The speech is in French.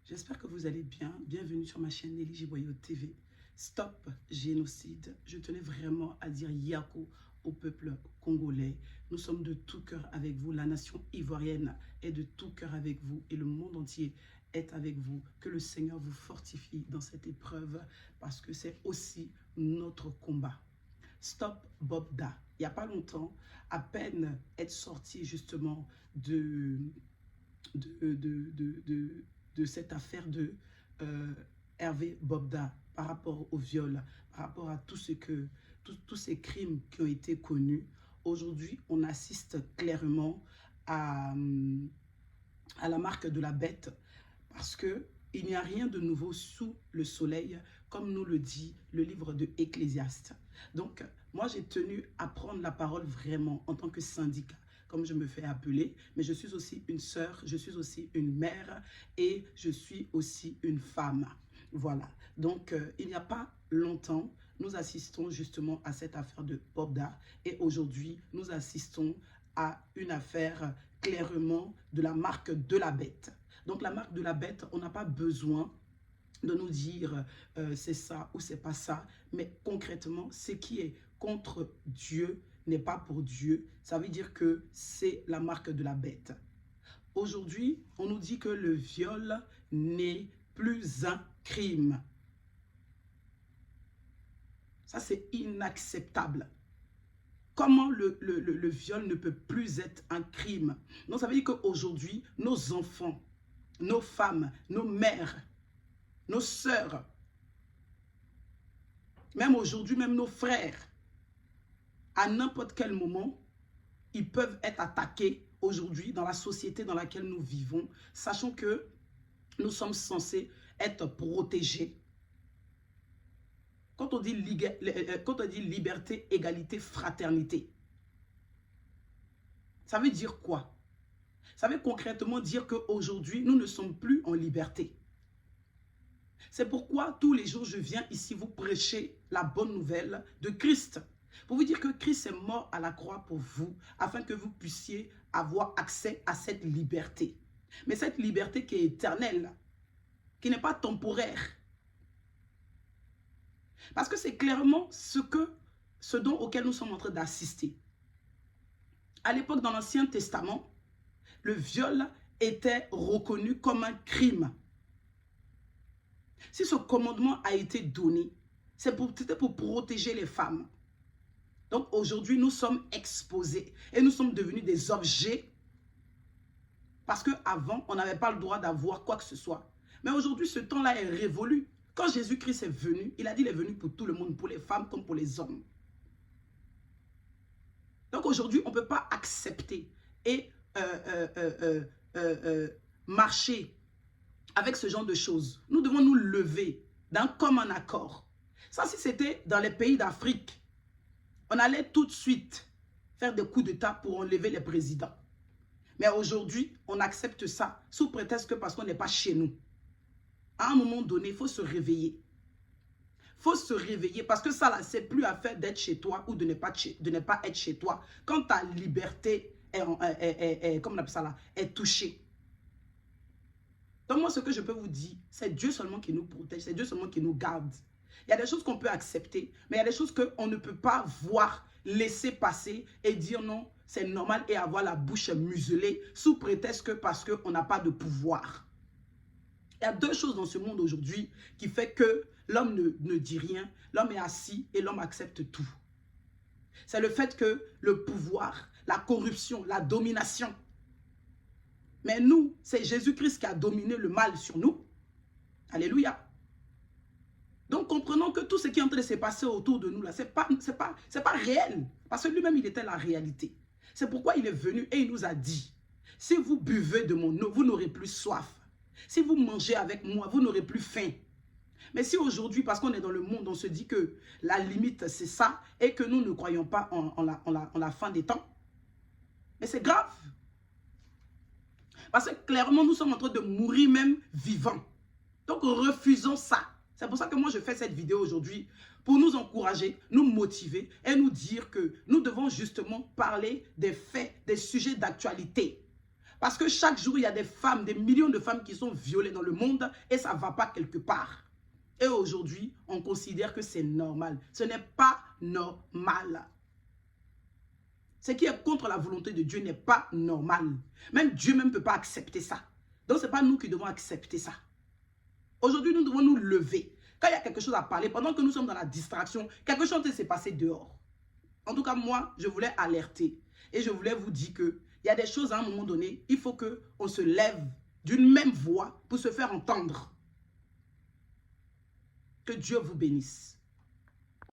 J'espère que vous allez bien. Bienvenue sur ma chaîne Nelly Giboyot TV. Stop génocide. Je tenais vraiment à dire Yako au peuple congolais. Nous sommes de tout cœur avec vous. La nation ivoirienne est de tout cœur avec vous et le monde entier est avec vous. Que le Seigneur vous fortifie dans cette épreuve parce que c'est aussi notre combat. Stop Bobda. Il n'y a pas longtemps, à peine être sorti justement de cette affaire de Hervé Bobda par rapport au viol, par rapport à tous ces crimes qui ont été connus. Aujourd'hui, on assiste clairement à la marque de la bête parce que il n'y a rien de nouveau sous le soleil, comme nous le dit le livre de Ecclésiaste. Donc, moi, j'ai tenu à prendre la parole vraiment en tant que syndicat, comme je me fais appeler, mais je suis aussi une sœur, je suis aussi une mère et je suis aussi une femme. Voilà. Donc, il n'y a pas longtemps, nous assistons justement à cette affaire de Bobda et aujourd'hui, nous assistons à une affaire clairement de la marque de la bête. Donc, la marque de la bête, on n'a pas besoin de nous dire c'est ça ou c'est pas ça, mais concrètement, ce qui est contre Dieu n'est pas pour Dieu. Ça veut dire que c'est la marque de la bête. Aujourd'hui, on nous dit que le viol n'est plus un crime. Ça, c'est inacceptable. Comment le viol ne peut plus être un crime? Donc, ça veut dire qu'aujourd'hui, nos enfants, nos femmes, nos mères, nos sœurs, même aujourd'hui, même nos frères, à n'importe quel moment, ils peuvent être attaqués aujourd'hui dans la société dans laquelle nous vivons, sachant que nous sommes censés être protégés. Quand on dit liberté, égalité, fraternité, ça veut dire quoi? Ça veut concrètement dire qu'aujourd'hui, nous ne sommes plus en liberté. C'est pourquoi tous les jours, je viens ici vous prêcher la bonne nouvelle de Christ. Pour vous dire que Christ est mort à la croix pour vous, afin que vous puissiez avoir accès à cette liberté. Mais cette liberté qui est éternelle, qui n'est pas temporaire. Parce que c'est clairement ce dont auquel nous sommes en train d'assister. À l'époque, dans l'Ancien Testament, le viol était reconnu comme un crime. Si ce commandement a été donné, c'était pour protéger les femmes. Donc aujourd'hui, nous sommes exposés et nous sommes devenus des objets parce qu'avant, on n'avait pas le droit d'avoir quoi que ce soit. Mais aujourd'hui, ce temps-là est révolu. Quand Jésus-Christ est venu, il a dit qu'il est venu pour tout le monde, pour les femmes comme pour les hommes. Donc aujourd'hui, on ne peut pas accepter et marcher avec ce genre de choses. Nous devons nous lever d'un commun accord. Ça, si c'était dans les pays d'Afrique, on allait tout de suite faire des coups d'État pour enlever les présidents. Mais aujourd'hui, on accepte ça sous prétexte que parce qu'on n'est pas chez nous. À un moment donné, il faut se réveiller. Il faut se réveiller parce que ça, là, c'est plus affaire d'être chez toi ou de ne pas être chez toi. Quand ta liberté comme on appelle ça là, est touchée. Donc moi, ce que je peux vous dire, c'est Dieu seulement qui nous protège, c'est Dieu seulement qui nous garde. Il y a des choses qu'on peut accepter, mais il y a des choses qu'on ne peut pas voir, laisser passer et dire non, c'est normal et avoir la bouche muselée sous prétexte que parce qu'on n'a pas de pouvoir. Il y a deux choses dans ce monde aujourd'hui qui fait que l'homme ne dit rien, l'homme est assis et l'homme accepte tout. C'est le fait que le pouvoir, la corruption, la domination. Mais nous, c'est Jésus-Christ qui a dominé le mal sur nous. Alléluia. Donc, comprenons que tout ce qui est en train de se passer autour de nous, là, c'est pas réel. Parce que lui-même, il était la réalité. C'est pourquoi il est venu et il nous a dit, si vous buvez de mon eau, vous n'aurez plus soif. Si vous mangez avec moi, vous n'aurez plus faim. Mais si aujourd'hui, parce qu'on est dans le monde, on se dit que la limite, c'est ça, et que nous ne croyons pas en la fin des temps, mais c'est grave. Parce que clairement, nous sommes en train de mourir même vivants. Donc, refusons ça. C'est pour ça que moi, je fais cette vidéo aujourd'hui pour nous encourager, nous motiver et nous dire que nous devons justement parler des faits, des sujets d'actualité. Parce que chaque jour, il y a des femmes, des millions de femmes qui sont violées dans le monde et ça ne va pas quelque part. Et aujourd'hui, on considère que c'est normal. Ce n'est pas normal. Ce qui est contre la volonté de Dieu n'est pas normal. Même Dieu même ne peut pas accepter ça. Donc, ce n'est pas nous qui devons accepter ça. Aujourd'hui, nous devons nous lever. Quand il y a quelque chose à parler, pendant que nous sommes dans la distraction, quelque chose s'est passé dehors. En tout cas, moi, je voulais alerter. Et je voulais vous dire qu'il y a des choses à un moment donné, il faut qu'on se lève d'une même voix pour se faire entendre. Que Dieu vous bénisse.